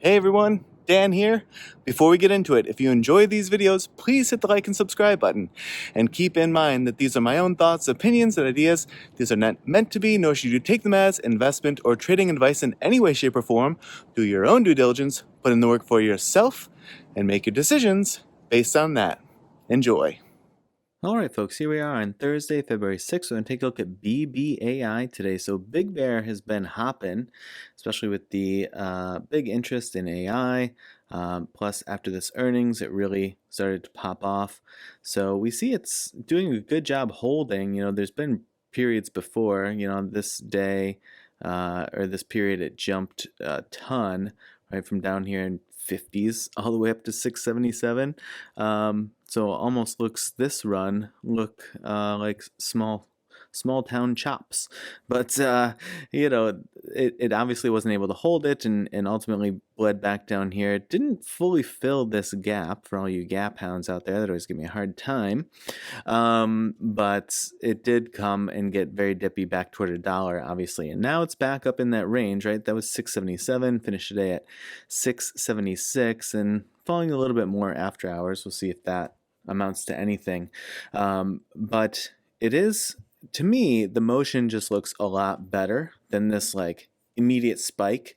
Hey everyone, Dan here. Before we get into it, if you enjoy these videos, please hit the like and subscribe button. And keep in mind that these are my own thoughts, opinions, and ideas. These are not meant to be, nor should you take them as investment or trading advice in any way, shape, or form. Do your own due diligence, put in the work for yourself, and make your decisions based on that. Enjoy. All right, folks, here we are on Thursday, February 6th. We're going to take a look at BBAI today. So Big Bear has been hopping, especially with the big interest in AI. Plus, after this earnings, it really started to pop off. So we see it's doing a good job holding. There's been periods before, this day or this period, it jumped a ton, right, from down here in 50s all the way up to 677. So almost looks this run like small town chops, but it obviously wasn't able to hold it and ultimately bled back down here. It didn't fully fill this gap for all you gap hounds out there that always give me a hard time. But it did come and get very dippy back toward $1, obviously. And now it's back up in that range, right? That was 677, finished today at 676 and falling a little bit more after hours. We'll see if that amounts to anything. But it is, to me, the motion just looks a lot better than this like immediate spike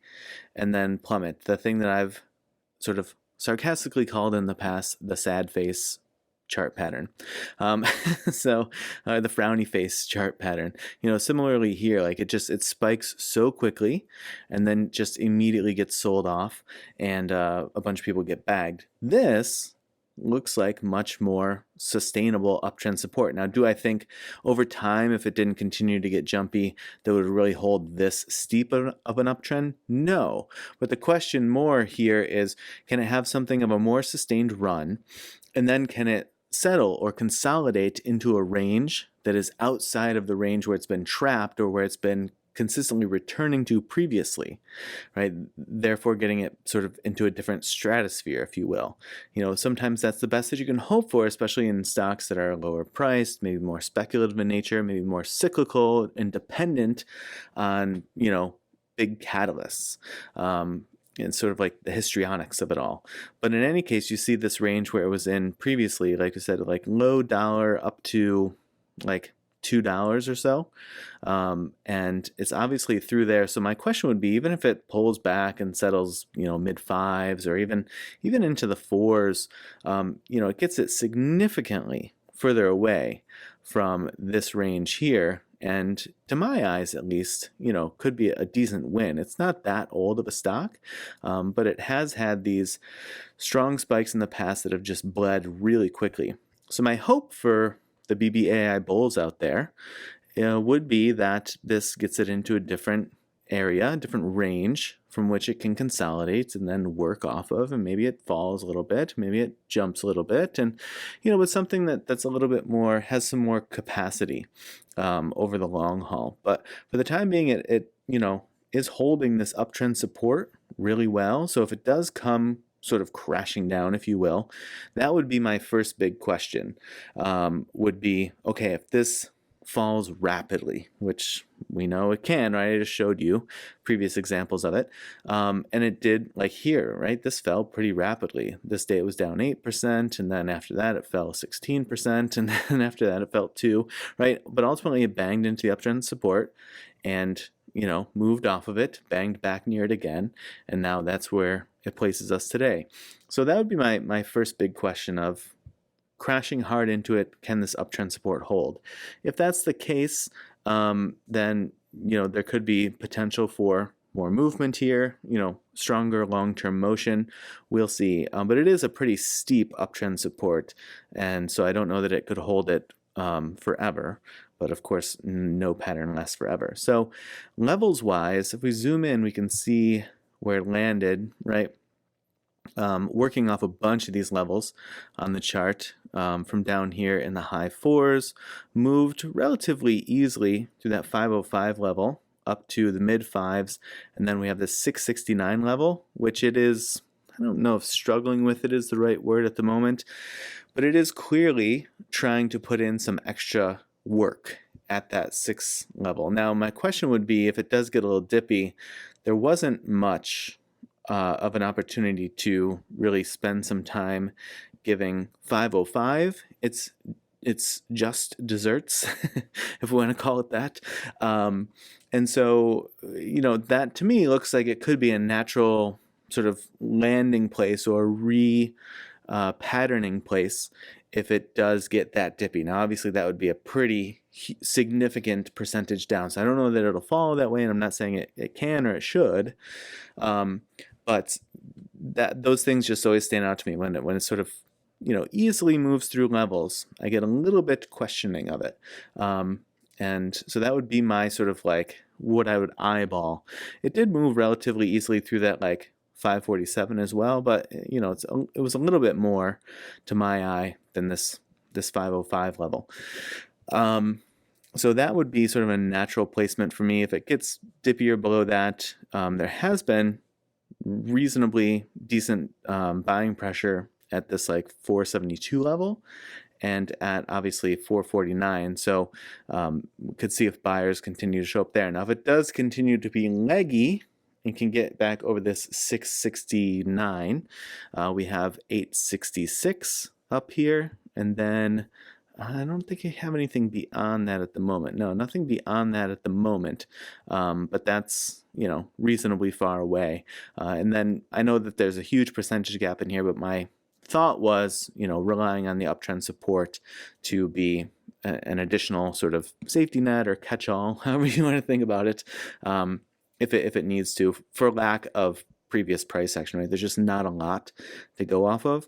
and then plummet. The thing that I've sort of sarcastically called in the past the sad face chart pattern. So the frowny face chart pattern. Similarly here, like it spikes so quickly and then just immediately gets sold off and a bunch of people get bagged. This looks like much more sustainable uptrend support. Now, do I think over time, if it didn't continue to get jumpy, that would really hold this steep of an uptrend? No. But the question more here is, can it have something of a more sustained run? And then can it settle or consolidate into a range that is outside of the range where it's been trapped or where it's been consistently returning to previously, right? Therefore getting it sort of into a different stratosphere, if you will. Sometimes that's the best that you can hope for, especially in stocks that are lower priced, maybe more speculative in nature, maybe more cyclical and dependent on, big catalysts. And sort of like the histrionics of it all. But in any case, you see this range where it was in previously, like I said, like low dollar up to like $2 or so. And it's obviously through there. So my question would be, even if it pulls back and settles, mid fives or even into the fours, it gets it significantly further away from this range here. And to my eyes, at least, could be a decent win. It's not that old of a stock, but it has had these strong spikes in the past that have just bled really quickly. So my hope for the BBAI bulls out there would be that this gets it into a different area, a different range from which it can consolidate and then work off of, and maybe it falls a little bit, maybe it jumps a little bit, and with something that's a little bit more, has some more capacity over the long haul. But for the time being, it is holding this uptrend support really well. So if it does come sort of crashing down, if you will, that would be my first big question. Would be, okay, if this falls rapidly, which we know it can, right? I just showed you previous examples of it. And it did, like here, right? This fell pretty rapidly. This day it was down 8%, and then after that it fell 16%, and then after that it fell 2%, right? But ultimately it banged into the uptrend support and moved off of it, banged back near it again, and now that's where it places us today. So that would be my first big question of crashing hard into it, can this uptrend support hold? If that's the case, then there could be potential for more movement here, stronger long-term motion. We'll see. But it is a pretty steep uptrend support, and so I don't know that it could hold it forever. But of course, no pattern lasts forever. So levels-wise, if we zoom in, we can see where it landed, right? Working off a bunch of these levels on the chart from down here in the high fours, moved relatively easily to that 505 level up to the mid fives, and then we have the 669 level, which it is, I don't know if struggling with it is the right word at the moment, but it is clearly trying to put in some extra work at that 6 level. Now my question would be, if it does get a little dippy, there wasn't much of an opportunity to really spend some time giving 505 it's just desserts, if we want to call it that. And so, that to me looks like it could be a natural sort of landing place or patterning place if it does get that dippy. Now, obviously, that would be a pretty significant percentage down. So I don't know that it'll follow that way, and I'm not saying it can or it should. But those things just always stand out to me when it sort of easily moves through levels. I get a little bit questioning of it. And so that would be my sort of like what I would eyeball. It did move relatively easily through that like 547 as well, but it was a little bit more to my eye than this 505 level. So that would be sort of a natural placement for me. If it gets dippier below that, there has been reasonably decent buying pressure at this like 472 level and at obviously 449. So we could see if buyers continue to show up there. Now, if it does continue to be leggy and can get back over this 669, we have 866 up here, and then I don't think I have anything beyond that at the moment. No, nothing beyond that at the moment. But that's, reasonably far away. And then I know that there's a huge percentage gap in here, but my thought was, relying on the uptrend support to be an additional sort of safety net or catch-all, however you want to think about it, if it needs to, for lack of previous price action, right? There's just not a lot to go off of.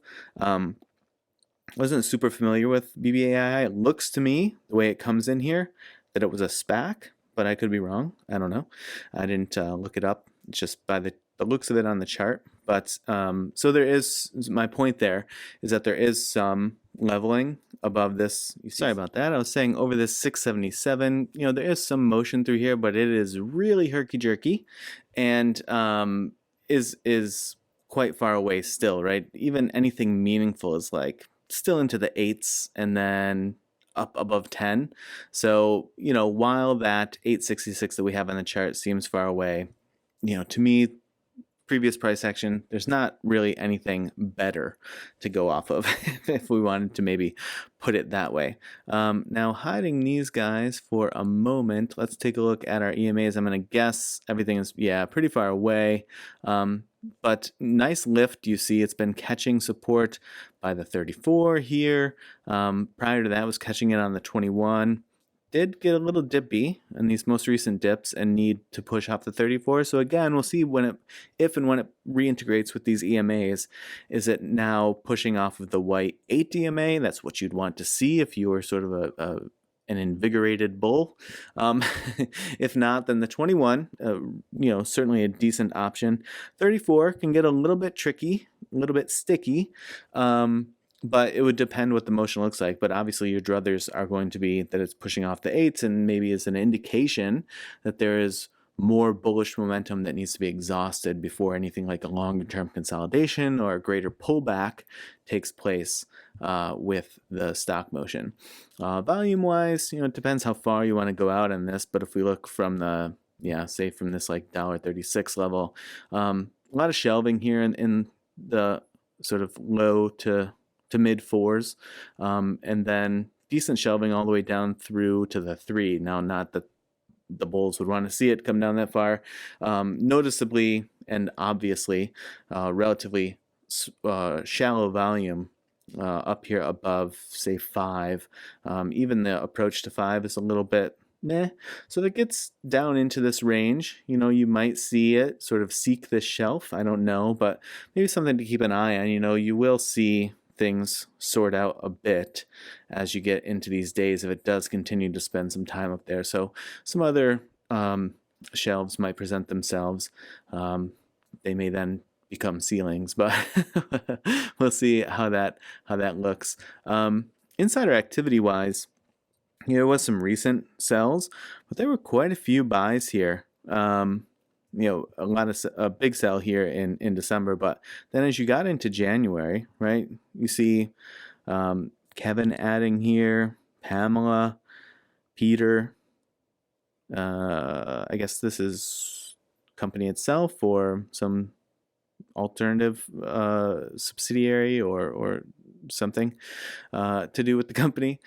Wasn't super familiar with BBAI. It looks to me, the way it comes in here, that it was a SPAC, but I could be wrong. I don't know. I didn't look it up just by the looks of it on the chart. But so there is, my point there is that there is some leveling above this. Sorry about that. I was saying over this 677, there is some motion through here, but it is really herky-jerky and is quite far away still, right? Even anything meaningful is like still into the 8s and then up above 10. So, while that 866 that we have on the chart seems far away, to me, previous price action, there's not really anything better to go off of if we wanted to maybe put it that way. Now, hiding these guys for a moment, let's take a look at our EMAs. I'm going to guess everything is, pretty far away. But nice lift, you see it's been catching support by the 34 here. Prior to that was catching it on the 21. Did get a little dippy in these most recent dips and need to push off the 34. So again, we'll see if and when it reintegrates with these EMAs. Is it now pushing off of the white 8 EMA? That's what you'd want to see if you were sort of an invigorated bull. If not, then the 21, certainly a decent option. 34 can get a little bit tricky, a little bit sticky. But it would depend what the motion looks like. But obviously your druthers are going to be that it's pushing off the 8s and maybe is an indication that there is more bullish momentum that needs to be exhausted before anything like a longer term consolidation or a greater pullback takes place with the stock motion. Volume wise, it depends how far you want to go out on this. But if we look from the, say from this like $1.36 level, a lot of shelving here in the sort of low to mid 4s, and then decent shelving all the way down through to the 3. Now, not that the bulls would want to see it come down that far. Noticeably and obviously, relatively shallow volume up here above, say, 5. Even the approach to 5 is a little bit meh. So that gets down into this range. You might see it sort of seek this shelf. I don't know, but maybe something to keep an eye on. You will see things sort out a bit as you get into these days if it does continue to spend some time up there. So some other shelves might present themselves. They may then become ceilings, but we'll see how that looks. Insider activity wise, there was some recent sells, but there were quite a few buys here. A big sell here in December, but then as you got into January, right, you see Kevin adding here, Pamela, Peter. I guess this is company itself or some alternative subsidiary or something to do with the company.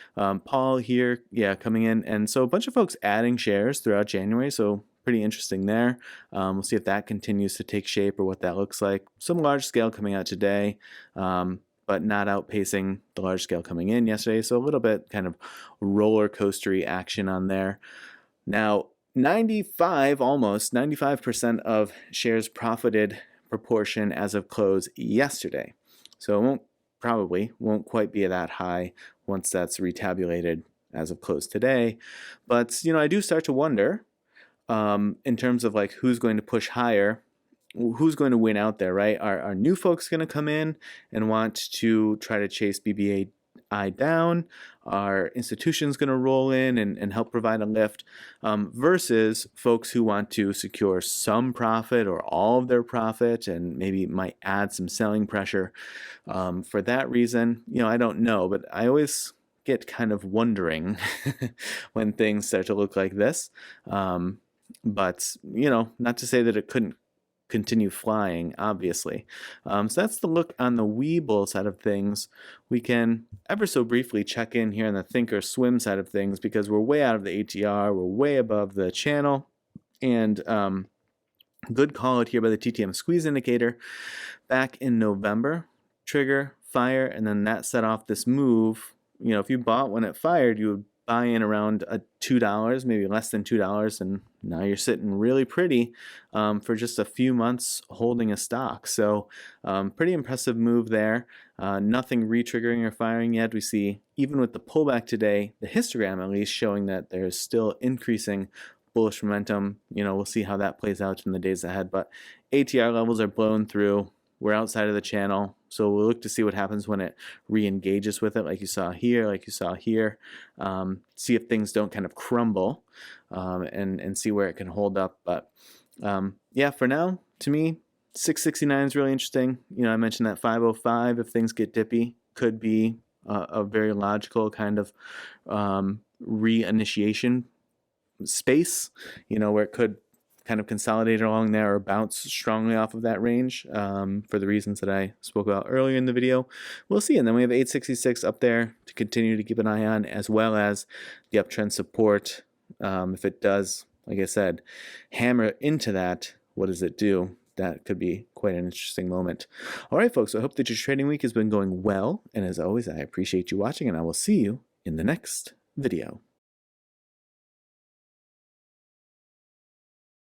Paul here, coming in. And so a bunch of folks adding shares throughout January. So pretty interesting there. We'll see if that continues to take shape or what that looks like. Some large scale coming out today, but not outpacing the large scale coming in yesterday. So a little bit kind of roller coastery action on there. Now, almost 95% of shares profited proportion as of close yesterday. So it probably won't quite be that high once that's retabulated as of close today. But, I do start to wonder in terms of like who's going to push higher, who's going to win out there, right? Are new folks going to come in and want to try to chase BBAI down? Are institutions going to roll in and help provide a lift versus folks who want to secure some profit or all of their profit and maybe might add some selling pressure? For that reason, I don't know, but I always get kind of wondering when things start to look like this. But, not to say that it couldn't continue flying, obviously. So that's the look on the Webull side of things. We can ever so briefly check in here on the ThinkorSwim side of things because we're way out of the ATR, we're way above the channel, and good call out here by the TTM squeeze indicator back in November. Trigger, fire, and then that set off this move. If you bought when it fired, you would buy in around $2, maybe less than $2, and now you're sitting really pretty for just a few months holding a stock. So pretty impressive move there. Nothing re-triggering or firing yet. We see, even with the pullback today, the histogram at least showing that there's still increasing bullish momentum. We'll see how that plays out in the days ahead. But ATR levels are blown through. We're outside of the channel, so we'll look to see what happens when it re-engages with it, like you saw here, see if things don't kind of crumble, and see where it can hold up. But for now, to me, 669 is really interesting. I mentioned that 505, if things get dippy, could be a very logical kind of reinitiation space, where it could kind of consolidate along there or bounce strongly off of that range for the reasons that I spoke about earlier in the video. We'll see. And then we have 866 up there to continue to keep an eye on, as well as the uptrend support. If it does, like I said, hammer into that, what does it do? That could be quite an interesting moment. All right, folks, I hope that your trading week has been going well. And as always, I appreciate you watching, and I will see you in the next video.